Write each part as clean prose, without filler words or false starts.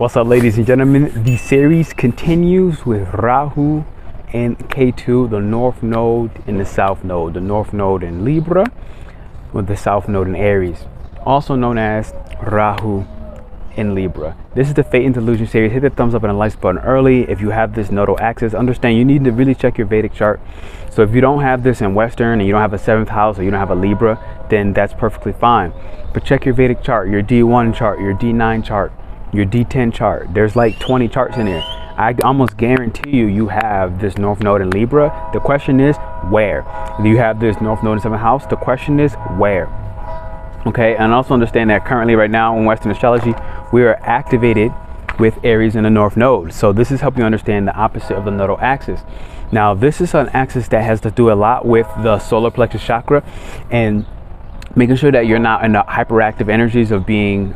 What's up, ladies and gentlemen? The series continues with Rahu and Ketu, the North Node and the South Node. The North Node in Libra with the South Node in Aries, also known as Rahu in Libra. This is the Fate and Delusion series. Hit the thumbs up and the likes button early. If you have this nodal axis, understand you need to really check your Vedic chart. So if you don't have this in Western and you don't have a 7th house or you don't have a Libra, then that's perfectly fine. But check your Vedic chart, your D1 chart, your D9 chart, your D10 chart. There's like 20 charts in there. I almost guarantee you have this North Node in Libra. The question is where? Do you have this North Node in 7th house? The question is where? Okay, and also understand that currently right now in Western astrology, we are activated with Aries in the North Node. So this is helping you understand the opposite of the nodal axis. Now, this is an axis that has to do a lot with the solar plexus chakra and making sure that you're not in the hyperactive energies of being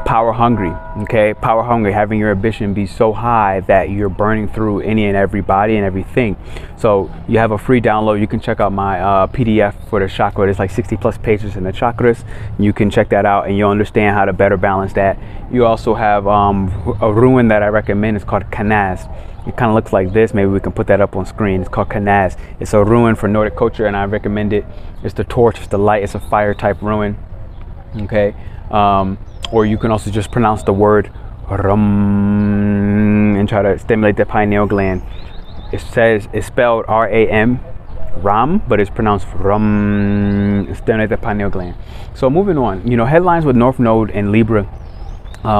power hungry. Okay, power hungry, having your ambition be so high that you're burning through any and everybody and everything. So you have a free download. You can check out my PDF for the chakra. There's like 60 plus pages in the chakras. You can check that out and you'll understand how to better balance that. You also have a ruin that I recommend. It's called Kanaz. It kind of looks like this. Maybe we can put that up on screen. It's called Kanaz. It's a ruin for Nordic culture and I recommend it. It's the torch, it's the light, it's a fire type ruin. Okay. Or you can also just pronounce the word Ram and try to stimulate the pineal gland. It says it's spelled R-A-M, Ram, but it's pronounced Ram. Stimulate the pineal gland. So moving on, you know, headlines with North Node and Libra.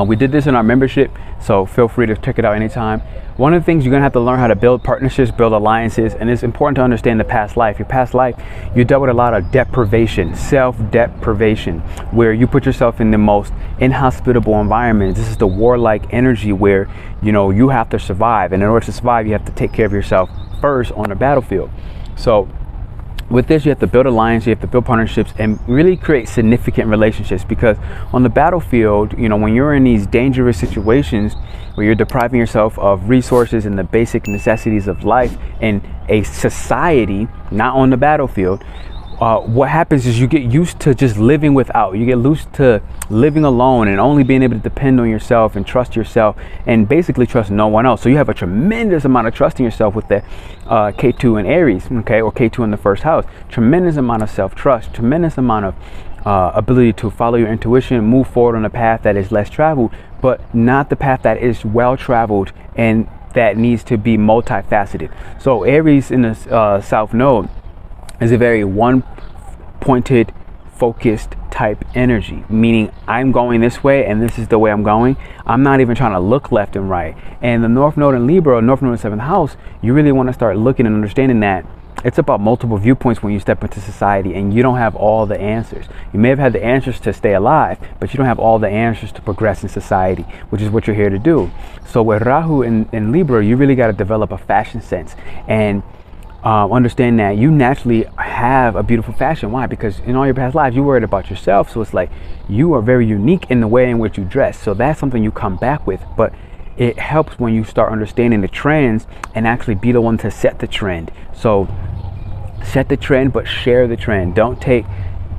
We did this in our membership, so feel free to check it out anytime. One of the things you're gonna have to learn how to build partnerships, build alliances, and it's important to understand the past life. Your past life, you dealt with a lot of deprivation, self-deprivation, where you put yourself in the most inhospitable environments. This is the warlike energy where, you know, you have to survive, and in order to survive, you have to take care of yourself first on the battlefield. So with this, you have to build alliances, you have to build partnerships and really create significant relationships, because on the battlefield, you know, when you're in these dangerous situations where you're depriving yourself of resources and the basic necessities of life in a society, not on the battlefield, what happens is you get used to just living without. You get used to living alone and only being able to depend on yourself and trust yourself and basically trust no one else. So you have a tremendous amount of trust in yourself with the Ketu and Aries, okay, or Ketu in the first house. Tremendous amount of self-trust, tremendous amount of ability to follow your intuition, move forward on a path that is less traveled, but not the path that is well traveled and that needs to be multifaceted. So Aries in the South Node is a very one-pointed, focused type energy, meaning I'm going this way and this is the way I'm going. I'm not even trying to look left and right. And the North Node in Libra, or North Node in 7th house, you really want to start looking and understanding that it's about multiple viewpoints when you step into society and you don't have all the answers. You may have had the answers to stay alive, but you don't have all the answers to progress in society, which is what you're here to do. So with Rahu in Libra, you really got to develop a fashion sense and understand that you naturally have a beautiful fashion. Why? Because in all your past lives you worried about yourself, so it's like you are very unique in the way in which you dress. So that's something you come back with, but it helps when you start understanding the trends and actually be the one to set the trend. So set the trend, but share the trend. Don't take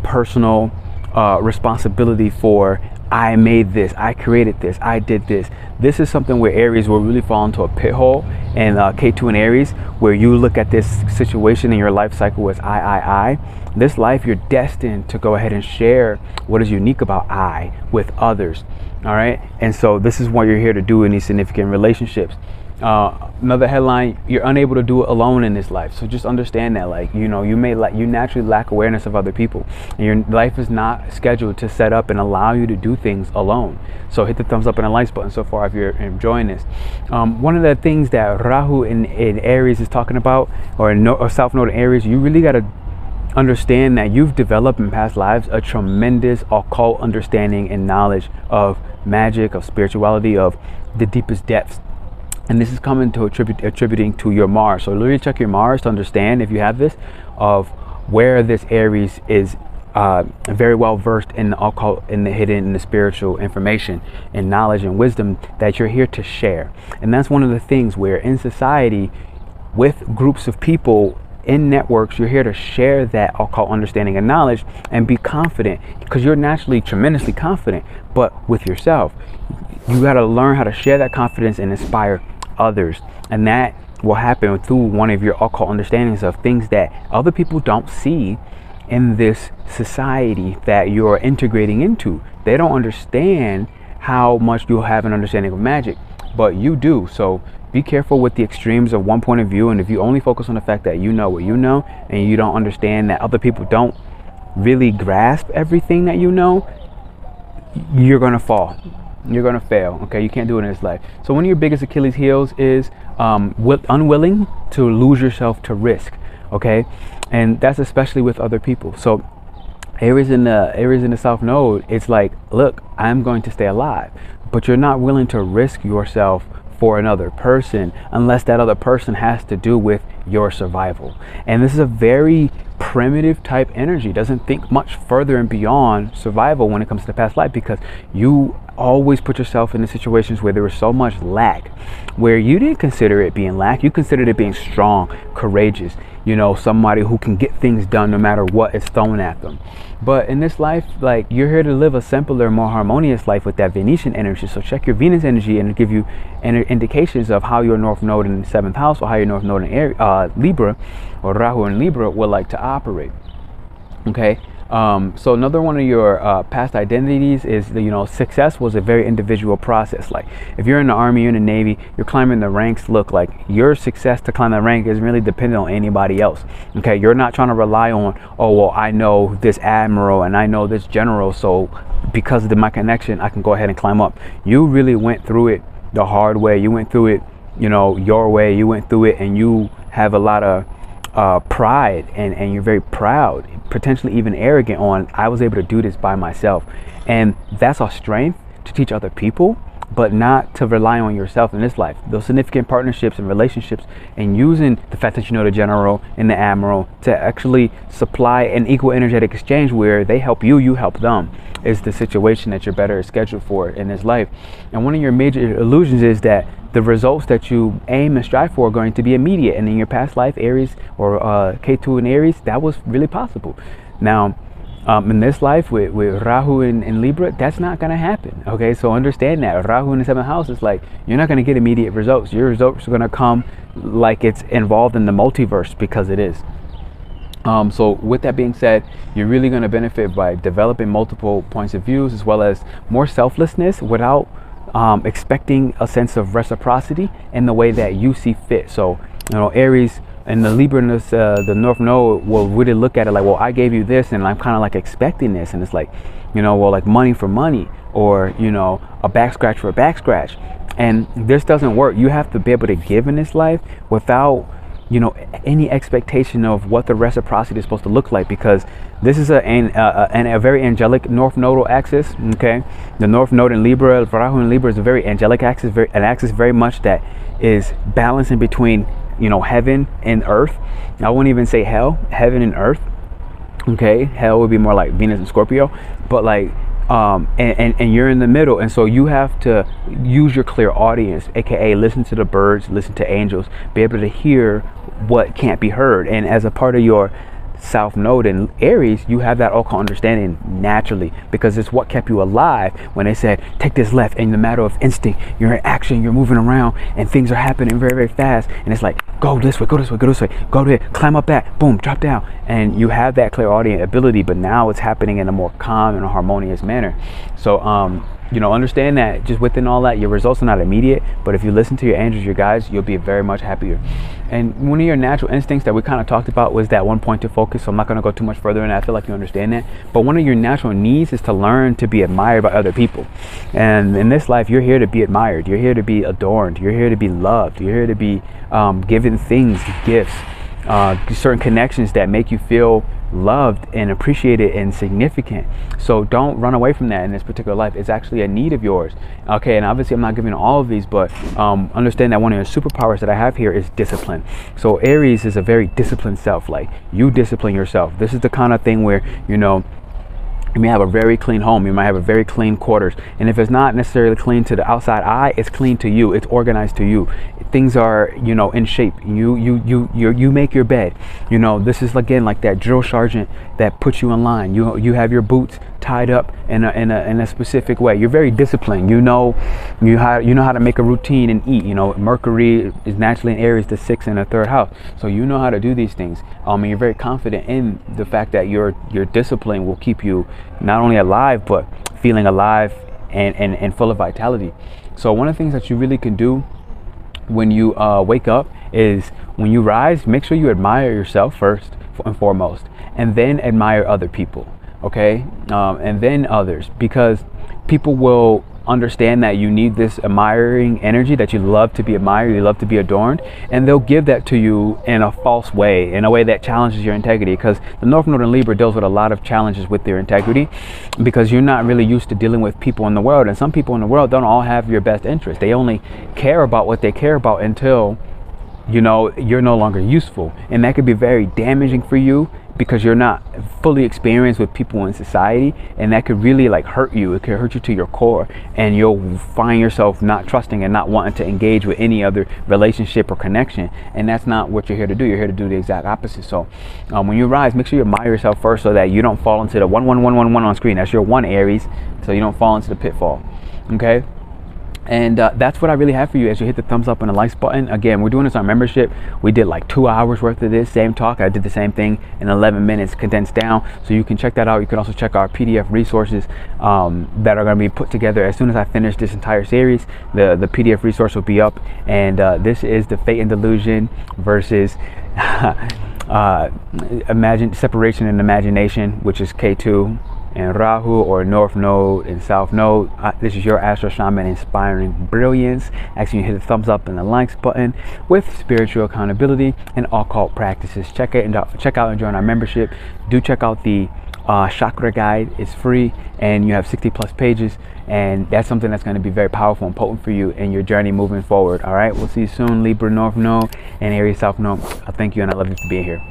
personal responsibility for I made this, I created this, I did this. This is something where Aries will really fall into a pit hole, and Ketu and Aries, where you look at this situation in your life cycle as I. This life, you're destined to go ahead and share what is unique about I with others. All right, and so this is what you're here to do in these significant relationships. Another headline: you're unable to do it alone in this life. So just understand that, like, you know, you naturally lack awareness of other people, and your life is not scheduled to set up and allow you to do things alone. So hit the thumbs up and the likes button so far if you're enjoying this. One of the things that Rahu in Aries is talking about, or South Node in Aries, you really got to understand that you've developed in past lives a tremendous occult understanding and knowledge of magic, of spirituality, of the deepest depths. And this is coming to attributing to your Mars. So literally check your Mars to understand, if you have this, of where this Aries is very well versed in the occult, in the hidden, in the spiritual information and knowledge and wisdom that you're here to share. And that's one of the things where in society with groups of people, in networks, you're here to share that occult understanding and knowledge and be confident, because you're naturally tremendously confident, but with yourself. You got to learn how to share that confidence and inspire others. And that will happen through one of your occult understandings of things that other people don't see in this society that you're integrating into. They don't understand how much you have an understanding of magic, but you do. So be careful with the extremes of one point of view. And if you only focus on the fact that you know what you know, and you don't understand that other people don't really grasp everything that you know, you're gonna fall. You're gonna fail. Okay, you can't do it in this life. So one of your biggest Achilles heels is unwilling to lose yourself to risk. Okay, and that's especially with other people. So Aries in the South Node, it's like, look, I'm going to stay alive, but you're not willing to risk yourself for another person unless that other person has to do with your survival. And this is a very primitive type energy. Doesn't think much further and beyond survival when it comes to the past life, because you always put yourself in the situations where there was so much lack, where you didn't consider it being lack. You considered it being strong, courageous, you know, somebody who can get things done no matter what is thrown at them. But in this life, like, you're here to live a simpler, more harmonious life with that Venetian energy. So check your Venus energy and give you indications of how your North Node in the 7th house, or how your North Node in Libra, or Rahu in Libra, would like to operate. Okay. So another one of your past identities is that, you know, success was a very individual process. Like, if you're in the Army, you're in the Navy, you're climbing the ranks, look, like, your success to climb the rank is really dependent on anybody else. Okay, you're not trying to rely on, oh, well, I know this admiral and I know this general, so because of my connection, I can go ahead and climb up. You really went through it the hard way. You went through it, you know, your way. You went through it, and you have a lot of pride, and you're very proud, potentially even arrogant on, I was able to do this by myself. And that's a strength to teach other people, but not to rely on yourself in this life. Those significant partnerships and relationships, and using the fact that you know the general and the admiral to actually supply an equal energetic exchange where they help you, you help them, is the situation that you're better scheduled for in this life. And one of your major illusions is that the results that you aim and strive for are going to be immediate. And in your past life, Aries or Ketu in Aries, that was really possible. Now, in this life with Rahu in Libra, that's not going to happen. Okay, so understand that. Rahu in the 7th house is like, you're not going to get immediate results. Your results are going to come like it's involved in the multiverse, because it is. So with that being said, you're really going to benefit by developing multiple points of views, as well as more selflessness without expecting a sense of reciprocity in the way that you see fit. So, you know, Aries and the Libra in this, the North Node will really look at it like, well, I gave you this and I'm kind of like expecting this. And it's like, you know, well, like money for money, or, you know, a back scratch for a back scratch. And this doesn't work. You have to be able to give in this life without, you know, any expectation of what the reciprocity is supposed to look like, because this is a very angelic North Nodal axis. Okay, the North Node in Libra, Rahu in Libra, is a very angelic axis, an axis very much that is balancing between, you know, heaven and earth. I wouldn't even say hell, heaven and earth. Okay, hell would be more like Venus and Scorpio, but like and you're in the middle, and so you have to use your clear audience, aka listen to the birds, listen to angels, be able to hear what can't be heard. And as a part of your South Node in Aries, you have that occult understanding naturally, because it's what kept you alive when they said take this left, and in the matter of instinct, you're in action, you're moving around, and things are happening very, very fast, and it's like, go this way, go this way, go this way, go there, climb up that, boom, drop down. And you have that clairaudient ability, but now it's happening in a more calm and a harmonious manner. So you know, understand that just within all that, your results are not immediate, but if you listen to your angels, your guides, you'll be very much happier. And one of your natural instincts that we kind of talked about was that one point to focus, so I'm not going to go too much further in that. I feel like you understand that. But one of your natural needs is to learn to be admired by other people. And in this life, you're here to be admired. You're here to be adorned. You're here to be loved. You're here to be given things, gifts, certain connections that make you feel loved and appreciated and significant. So don't run away from that in this particular life. It's actually a need of yours. Okay, and obviously I'm not giving all of these, but understand that one of your superpowers that I have here is discipline. So Aries is a very disciplined self. Like, you discipline yourself. This is the kind of thing where, you know, You may have a very clean home. You might have a very clean quarters. And if it's not necessarily clean to the outside eye, it's clean to you. It's organized to you. Things are, you know, in shape. You make your bed. You know, this is again like that drill sergeant that puts you in line. You have your boots tied up in a specific way. You're very disciplined. You know how to make a routine and eat. You know, Mercury is naturally in Aries, the 6th and the 3rd house. So you know how to do these things. And you're very confident in the fact that your discipline will keep you not only alive, but feeling alive and full of vitality. So one of the things that you really can do when you wake up is when you rise, make sure you admire yourself first and foremost, and then admire other people, okay? And then others, because people will understand that you need this admiring energy, that you love to be admired, you love to be adorned, and they'll give that to you in a false way, in a way that challenges your integrity, because the North Node in Libra deals with a lot of challenges with their integrity, because you're not really used to dealing with people in the world, and some people in the world don't all have your best interest. They only care about what they care about until, you know, you're no longer useful, and that could be very damaging for you, because you're not fully experienced with people in society, and that could really like hurt you. It could hurt you to your core, and you'll find yourself not trusting and not wanting to engage with any other relationship or connection, and that's not what you're here to do. You're here to do the exact opposite. So when you rise, make sure you admire yourself first, so that you don't fall into the 11111 on screen. That's your 1 Aries, so you don't fall into the pitfall. Okay. And that's what I really have for you as you hit the thumbs up and the likes button. Again, we're doing this on membership. We did like 2 hours worth of this same talk. I did the same thing in 11 minutes condensed down. So you can check that out. You can also check our PDF resources that are going to be put together as soon as I finish this entire series. The PDF resource will be up. And this is the Fate and Delusion versus imagine separation and imagination, which is Ketu and Rahu, or North Node and South Node. This is your AstroShaman inspiring brilliance, asking you to hit the thumbs up and the likes button with spiritual accountability and occult practices. Check out and join our membership. Do check out the Chakra guide. It's free, and you have 60+ pages, and that's something that's going to be very powerful and potent for you in your journey moving forward. All right, we'll see you soon, Libra North Node and Aries South Node. I thank you, and I love you for being here.